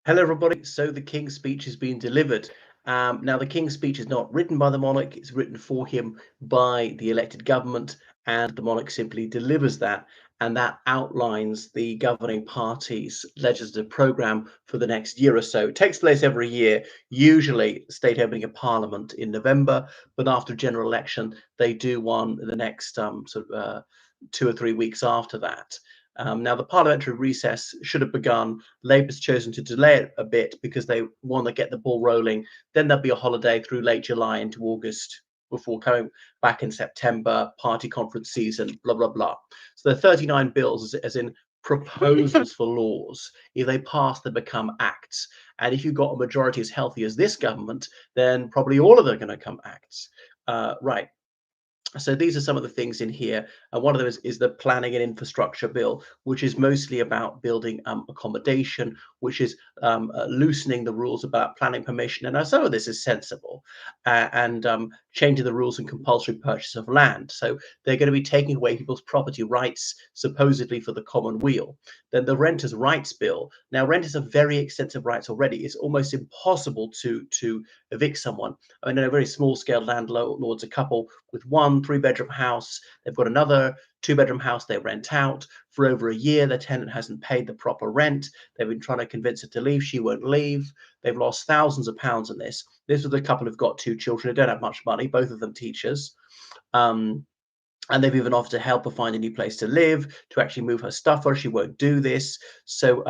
Hello, everybody. So the King's speech has been delivered. Now, the King's speech is not written by the monarch, it's written for him by the elected government, and the monarch simply delivers that. And that outlines the governing party's legislative programme for the next year or so. It takes place every year, usually state opening of Parliament in November, but after a general election, they do one in the next 2 or 3 weeks after that. Now, the parliamentary recess should have begun. Labour's chosen to delay it a bit because they want to get the ball rolling. Then there'll be a holiday through late July into August before coming back in September, party conference season, blah, blah, blah. So the 39 bills, as in proposals for laws, if they pass, they become acts. And if you've got a majority as healthy as this government, then probably all of them are going to come acts. Right. So these are some of the things in here. One of them is the planning and infrastructure bill, which is mostly about building accommodation, which is loosening the rules about planning permission. And some of this is sensible, and changing the rules and compulsory purchase of land. So they're going to be taking away people's property rights, supposedly for the common weal. Then the renters' rights bill. Now, renters have very extensive rights already. It's almost impossible to evict someone. I know a very small scale landlords, a couple with one 3-bedroom house. They've got another 2-bedroom house they rent out for over a year. The tenant hasn't paid the proper rent. They've been trying to convince her to leave. She won't leave. They've lost thousands of pounds on this. This was a couple who've got 2 children who don't have much money, both of them teachers. And they've even offered to help her find a new place to live, to actually move her stuff, or she won't do this. So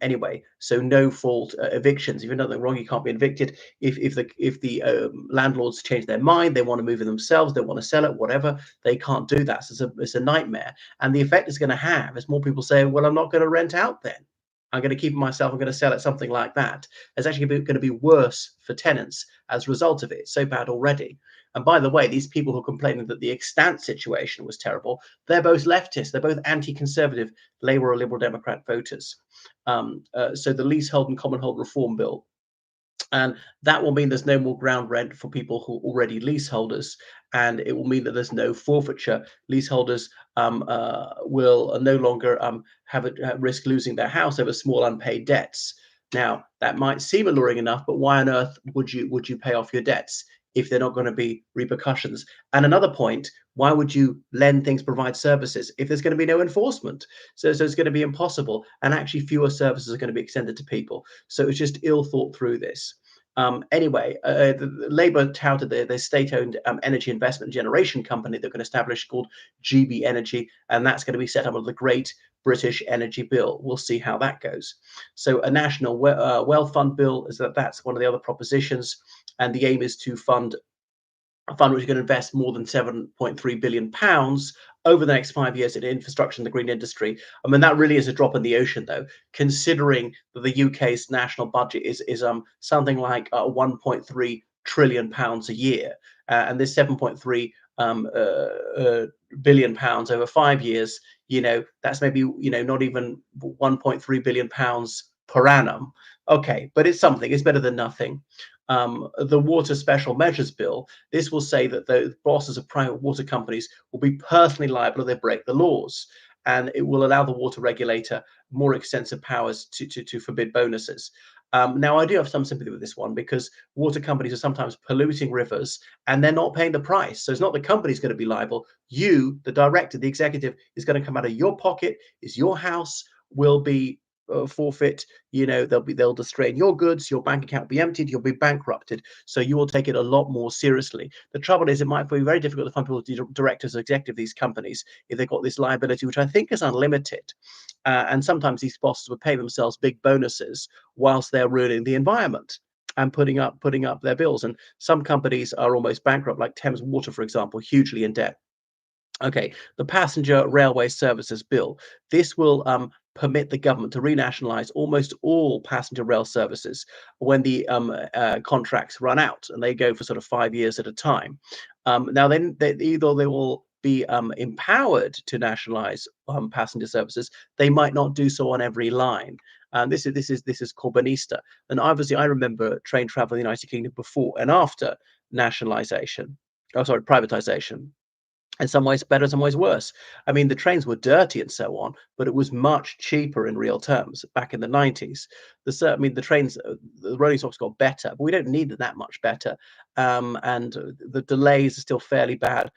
anyway, so no fault evictions. If you're nothing wrong, you can't be evicted. If the landlords change their mind, they want to move in themselves, they want to sell it, whatever, they can't do that. So it's a nightmare. And the effect it's going to have is more people say, well, I'm not going to rent out then. I'm going to keep it myself. I'm going to sell it, something like that. It's actually going to be worse for tenants as a result of it. It's so bad already. And by the way, these people who are complaining that the extant situation was terrible, they're both leftists. They're both anti-conservative Labour or Liberal Democrat voters. So the Leasehold and Commonhold Reform Bill, and that will mean there's no more ground rent for people who are already leaseholders, and it will mean that there's no forfeiture. Leaseholders will no longer have at risk losing their house over small unpaid debts. Now, that might seem alluring enough, but why on earth would you pay off your debts if they're not going to be repercussions? And another point, why would you lend things, provide services if there's going to be no enforcement? So it's going to be impossible, and actually fewer services are going to be extended to people. So it's just ill thought through this. Anyway, the Labour touted their state-owned energy investment generation company they're going to establish called GB Energy, and that's going to be set up under the Great British Energy Bill. We'll see how that goes. So a national wealth fund bill that's one of the other propositions, and the aim is to fund a fund which is going to invest more than £7.3 billion over the next 5 years in infrastructure and the green industry. I mean, that really is a drop in the ocean, though, considering that the UK's national budget is something like £1.3 trillion a year, and this 7.3 billion pounds over 5 years. That's maybe not even 1.3 billion pounds per annum. Okay, but it's something. It's better than nothing. The Water Special Measures Bill, this will say that the bosses of private water companies will be personally liable if they break the laws. And it will allow the water regulator more extensive powers to forbid bonuses. Now, I do have some sympathy with this one because water companies are sometimes polluting rivers and they're not paying the price. So it's not the company's going to be liable. You, the director, the executive, is going to come out of your pocket. Is your house will be forfeit. They'll distrain your goods, your bank account will be emptied, you'll be bankrupted. So you will take it a lot more seriously. The trouble is, it might be very difficult to find people, directors or executives of these companies, if they've got this liability, which I think is unlimited. And sometimes these bosses would pay themselves big bonuses whilst they're ruining the environment and putting up their bills. And some companies are almost bankrupt, like Thames Water, for example, hugely in debt. Okay, the Passenger Railway Services Bill. This will permit the government to renationalise almost all passenger rail services when the contracts run out, and they go for sort of 5 years at a time. Now, then, either they will be empowered to nationalise passenger services, they might not do so on every line. This is Corbynista, and obviously I remember train travel in the United Kingdom before and after nationalisation. Oh, sorry, privatisation. in some ways better, in some ways worse. I mean, the trains were dirty and so on, but it was much cheaper in real terms back in the 90s. I mean, the trains, the rolling stocks got better, but we don't need it that much better. And the delays are still fairly bad.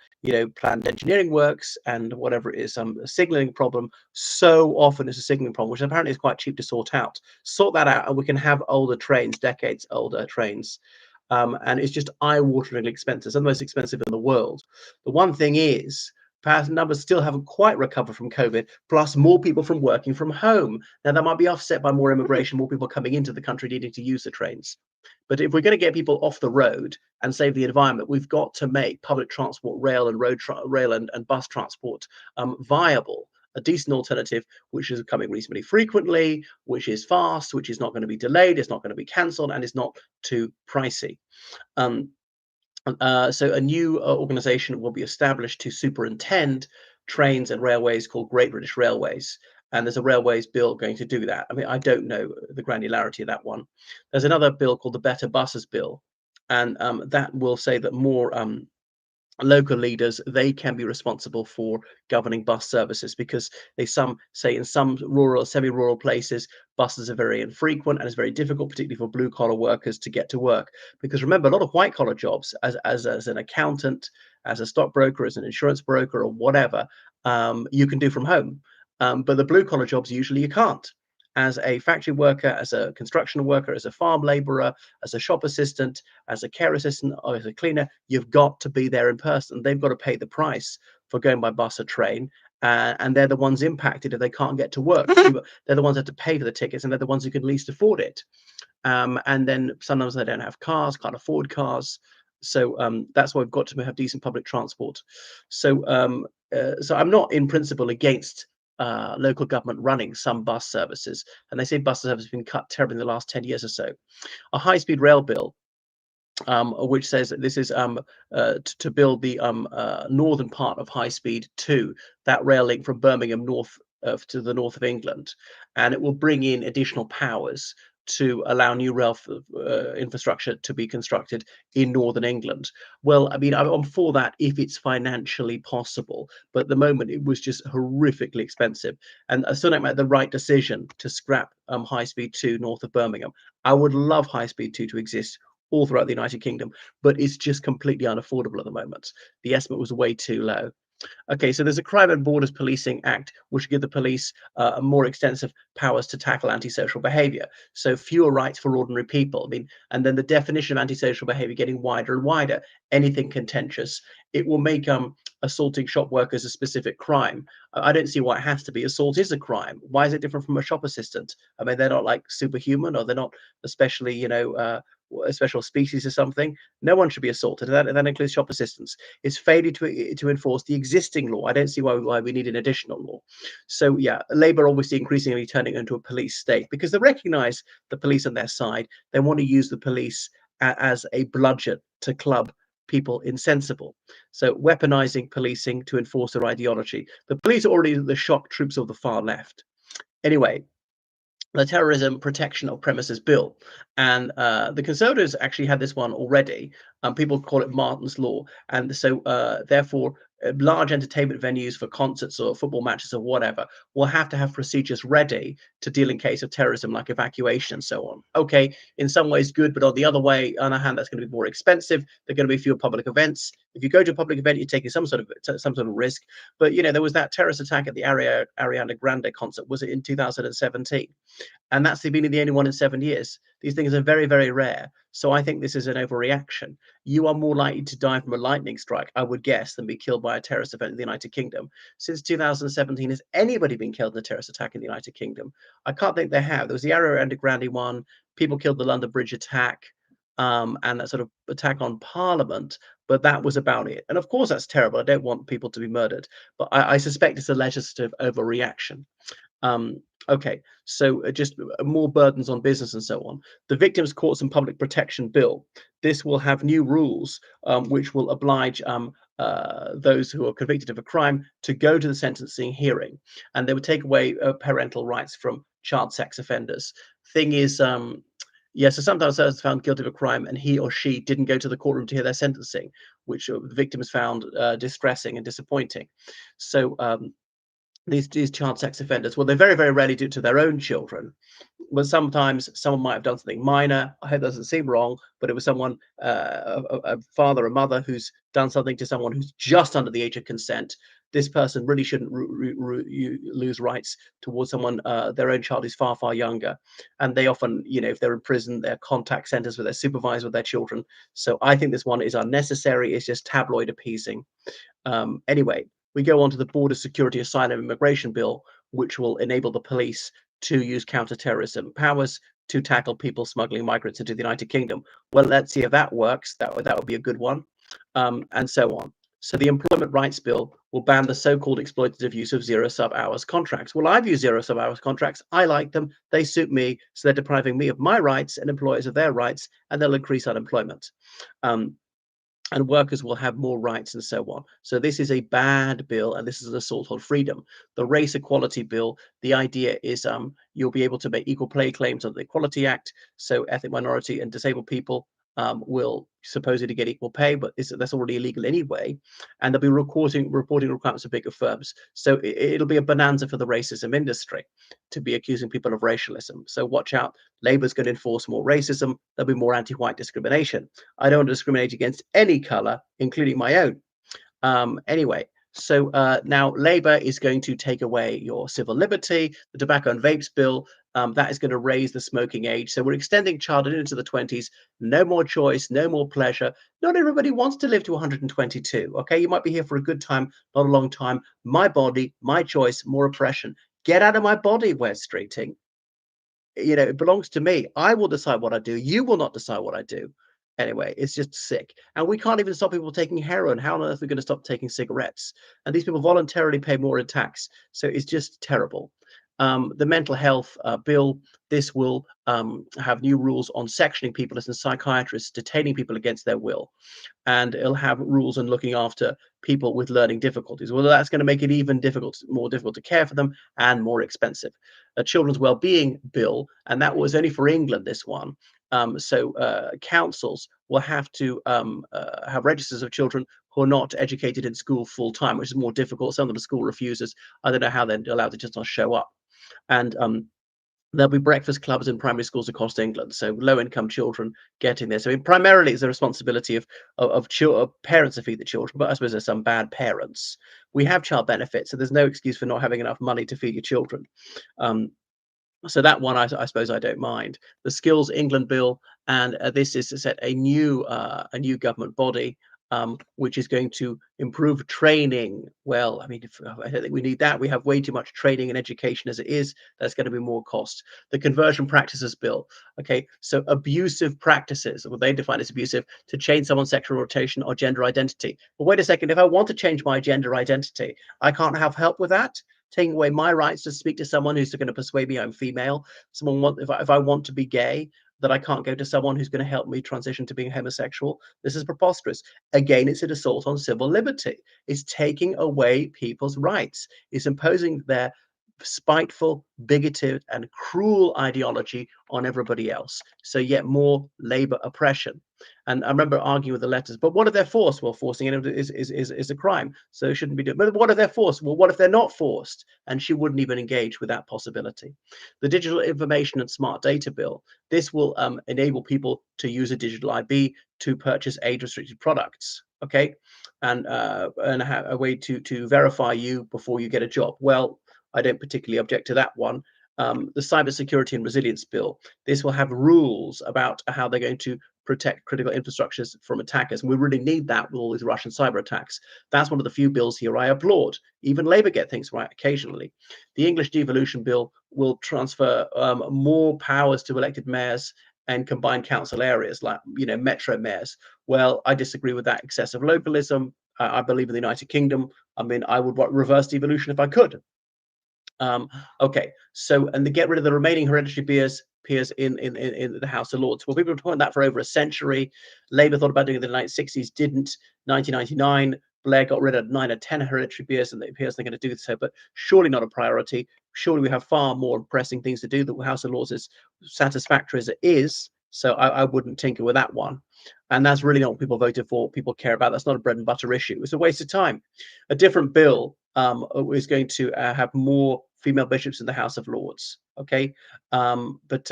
Planned engineering works and whatever it is, a signaling problem. So often it's a signaling problem, which apparently is quite cheap to sort out. Sort that out, and we can have older trains, decades older trains. And it's just eye-wateringly expensive. It's the most expensive in the world. The one thing is, passenger numbers still haven't quite recovered from COVID, plus more people from working from home. Now, that might be offset by more immigration, more people coming into the country needing to use the trains. But if we're going to get people off the road and save the environment, we've got to make public transport, rail and rail and bus transport viable. A decent alternative, which is coming reasonably frequently, which is fast, which is not going to be delayed, it's not going to be cancelled, and is not too pricey. Um, so a new organization will be established to superintend trains and railways called Great British Railways. And there's a railways bill going to do that. I mean, I don't know the granularity of that one. There's another bill called the Better Buses Bill, and that will say that more local leaders, they can be responsible for governing bus services, because they some say in some rural, semi-rural places, buses are very infrequent and it's very difficult, particularly for blue collar workers, to get to work. Because remember, a lot of white collar jobs, as an accountant, as a stockbroker, as an insurance broker, or whatever, you can do from home. But the blue collar jobs, usually you can't. As a factory worker, as a construction worker, as a farm laborer, as a shop assistant, as a care assistant, or as a cleaner, you've got to be there in person. They've got to pay the price for going by bus or train, and they're the ones impacted if they can't get to work. They're the ones that have to pay for the tickets, and they're the ones who can least afford it. And then sometimes they don't have cars, can't afford cars. So that's why we've got to have decent public transport. So I'm not in principle against local government running some bus services, and they say bus services have been cut terribly in the last 10 years or so. A high-speed rail bill, which says that this is to build the northern part of High Speed 2, that rail link from Birmingham north to the north of England, and it will bring in additional powers to allow new rail infrastructure to be constructed in northern England. Well, I mean, I'm for that if it's financially possible, but at the moment it was just horrifically expensive, and I still don't make the right decision to scrap High Speed 2 north of Birmingham. I would love High Speed 2 to exist all throughout the United Kingdom, but it's just completely unaffordable at the moment. The estimate was way too low. Okay, so there's a Crime and Borders Policing Act, which give the police more extensive powers to tackle antisocial behaviour. So fewer rights for ordinary people. I mean, and then the definition of antisocial behaviour getting wider and wider. Anything contentious. It will make assaulting shop workers a specific crime. I don't see why it has to be. Assault is a crime. Why is it different from a shop assistant? I mean, they're not like superhuman, or they're not especially, a special species or something. No one should be assaulted. That includes shop assistants. It's failure to enforce the existing law. I don't see why we need an additional law. So yeah, Labour obviously increasingly turning into a police state because they recognise the police on their side. They want to use the police as a bludgeon to club people insensible. So weaponizing policing to enforce their ideology. The police are already the shock troops of the far left. Anyway, the Terrorism Protection of Premises Bill. And the Conservatives actually had this one already. People call it Martin's Law. And so, therefore, large entertainment venues for concerts or football matches or whatever will have to have procedures ready to deal in case of terrorism, like evacuation and so on. Okay, in some ways good, but on the other way, on the other hand, that's going to be more expensive. There are going to be fewer public events. If you go to a public event, you're taking some sort of risk. But there was that terrorist attack at the Ariana Grande concert. Was it in 2017? And that's been the only one in 7 years. These things are very, very rare. So I think this is an overreaction. You are more likely to die from a lightning strike, I would guess, than be killed by a terrorist event in the United Kingdom. Since 2017, has anybody been killed in a terrorist attack in the United Kingdom? I can't think they have. There was the Ariana Grande one. People killed the London Bridge attack, and that sort of attack on Parliament. But that was about it. And of course, that's terrible. I don't want people to be murdered. But I suspect it's a legislative overreaction. Okay, so just more burdens on business and so on. The Victims' Courts and Public Protection Bill. This will have new rules which will oblige those who are convicted of a crime to go to the sentencing hearing, and they would take away parental rights from child sex offenders. Thing is, Yes, so sometimes a person's found guilty of a crime and he or she didn't go to the courtroom to hear their sentencing, which the victim has found distressing and disappointing. So these child sex offenders, well, they very, very rarely do it to their own children, but sometimes someone might have done something minor. I hope that doesn't seem wrong, but it was someone, a father, a mother who's done something to someone who's just under the age of consent. This person really shouldn't lose rights towards someone, their own child who's far, far younger. And they often, if they're in prison, they're contact centers where they're supervised with their children. So I think this one is unnecessary. It's just tabloid appeasing. Anyway, we go on to the Border Security Asylum Immigration Bill, which will enable the police to use counterterrorism powers to tackle people smuggling migrants into the United Kingdom. Well, let's see if that works. That would be a good one, and so on. So the Employment Rights Bill will ban the so-called exploitative use of zero sub hours contracts. Well, I've used zero sub hours contracts. I like them. They suit me. So they're depriving me of my rights and employers of their rights, and they'll increase unemployment. Um, and workers will have more rights and so on. So this is a bad bill, and this is an assault on freedom. The Race Equality Bill, the idea is you'll be able to make equal pay claims under the Equality Act. So ethnic minority and disabled people will supposedly get equal pay, but that's already illegal anyway. And there'll be reporting requirements of bigger firms. So it'll be a bonanza for the racism industry to be accusing people of racialism. So watch out. Labour's going to enforce more racism. There'll be more anti-white discrimination. I don't discriminate against any color, including my own. Anyway, so now Labour is going to take away your civil liberty. The Tobacco and Vapes Bill, that is going to raise the smoking age. So we're extending childhood into the 20s. No more choice, no more pleasure. Not everybody wants to live to 122. Okay, you might be here for a good time, not a long time. My body, my choice, more oppression. Get out of my body, Wes Streeting. It belongs to me. I will decide what I do. You will not decide what I do. Anyway, it's just sick. And we can't even stop people taking heroin. How on earth are we going to stop taking cigarettes? And these people voluntarily pay more in tax. So it's just terrible. The mental health bill, this will have new rules on sectioning people as psychiatrists, detaining people against their will, and it'll have rules on looking after people with learning difficulties. Well, that's going to make it even more difficult to care for them and more expensive. A children's wellbeing bill, and that was only for England, this one. So councils will have to have registers of children who are not educated in school full time, which is more difficult. Some of the school refusers. I don't know how they're allowed to just not show up. And there'll be breakfast clubs in primary schools across England, so low-income children getting this. I mean, primarily it's the responsibility of parents to feed the children, but I suppose there's some bad parents. We have child benefits, so there's no excuse for not having enough money to feed your children. Um, so that one, I suppose I don't mind. The Skills England Bill, and this is to set a new government body, which is going to improve training. Well, I mean, I don't think we need that. We have way too much training and education as it is. That's going to be more cost. The Conversion Practices Bill. Okay, so abusive practices, what they define as abusive, to change someone's sexual orientation or gender identity. But wait a second, if I want to change my gender identity, I can't have help with that. Taking away my rights to speak to someone who's going to persuade me I'm female. If I want to be gay, that I can't go to someone who's going to help me transition to being homosexual. This is preposterous. Again, it's an assault on civil liberty. It's taking away people's rights. It's imposing their spiteful, bigoted, and cruel ideology on everybody else. So yet more Labour oppression. And I remember arguing with the letters, but what if they're forced? Well, forcing it is a crime, so it shouldn't be doing. But what if they're forced? Well, what if they're not forced? And she wouldn't even engage with that possibility. The Digital Information and Smart Data Bill. This will enable people to use a digital IB to purchase age-restricted products. Okay, and a way to verify you before you get a job. Well, I don't particularly object to that one. The Cybersecurity and Resilience Bill. This will have rules about how they're going to protect critical infrastructures from attackers. And we really need that with all these Russian cyber attacks. That's one of the few bills here I applaud. Even Labour get things right occasionally. The English Devolution Bill will transfer more powers to elected mayors and combine council areas like, metro mayors. Well, I disagree with that excessive localism. I believe in the United Kingdom. I mean, I would reverse devolution if I could. Okay, so and to get rid of the remaining hereditary peers in the House of Lords. Well, people have been talking that for over a century. Labour thought about doing it in the 1960s, didn't. 1999, Blair got rid of 9 or 10 hereditary peers, and it appears they're going to do so, but surely not a priority. Surely we have far more pressing things to do. The House of Lords is satisfactory as it is. So I wouldn't tinker with that one. And that's really not what people voted for. People care about. That's not a bread and butter issue. It's a waste of time. A different bill is going to have more female bishops in the House of Lords. Okay, but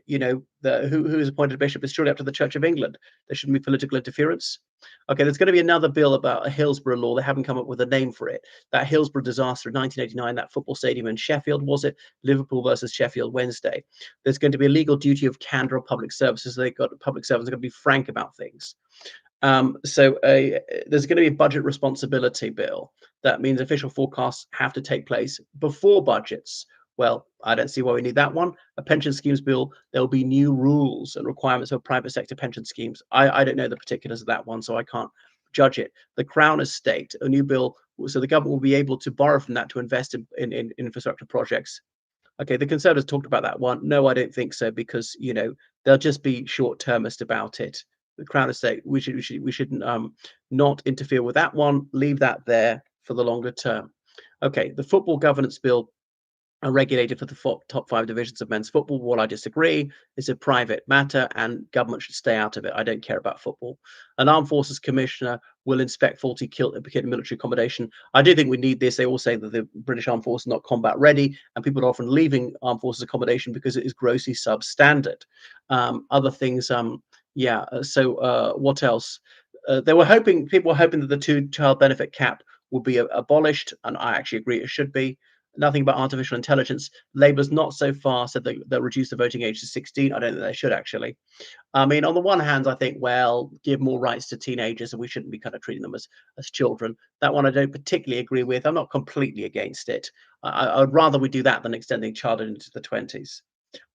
you know, who is appointed bishop is surely up to the Church of England. There shouldn't be political interference. Okay, there's going to be another bill about a Hillsborough law. They haven't come up with a name for it. That Hillsborough disaster in 1989, that football stadium in Sheffield, was it? Liverpool versus Sheffield Wednesday. There's going to be a legal duty of candor of public services. They got public servants are going to be frank about things. There's going to be a budget responsibility bill. That means official forecasts have to take place before budgets. Well, I don't see why we need that one. A pension schemes bill, there will be new rules and requirements of private sector pension schemes. I don't know the particulars of that one, so I can't judge it. The Crown Estate, a new bill, so the government will be able to borrow from that to invest in infrastructure projects. Okay, the Conservatives talked about that one. No, I don't think so, because you know they'll just be short-termist about it. The Crown Estate, we shouldn't not interfere with that one. Leave that there for the longer term. Okay, the football governance bill are regulated for the top 5 divisions of men's football. Well, I disagree. It's a private matter and government should stay out of it. I don't care about football. An armed forces commissioner will inspect faulty killed military accommodation. I do think we need this. They all say that the British armed forces are not combat ready, and people are often leaving armed forces accommodation because it is grossly substandard. Other things, what else? People were hoping that the 2-child benefit cap would be abolished, and I actually agree it should be. Nothing about artificial intelligence. Labour's not so far said they'll reduce the voting age to 16. I don't think they should, actually. I mean, on the one hand, I think, well, give more rights to teenagers and we shouldn't be kind of treating them as children. That one I don't particularly agree with. I'm not completely against it. I'd rather we do that than extending childhood into the 20s.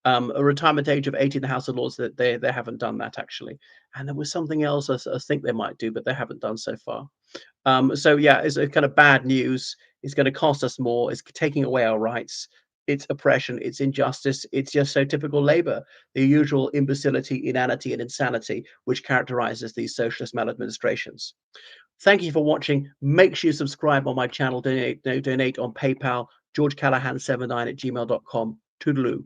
A retirement age of 80 in the House of Lords, that they haven't done that, actually. And there was something else I think they might do, but they haven't done so far. So yeah, it's a kind of bad news. It's going to cost us more. It's taking away our rights. It's oppression. It's injustice. It's just so typical Labour, the usual imbecility, inanity, and insanity which characterizes these socialist maladministrations. Thank you for watching. Make sure you subscribe on my channel. Donate on PayPal. GeorgeCallahan79 at gmail.com. Toodaloo.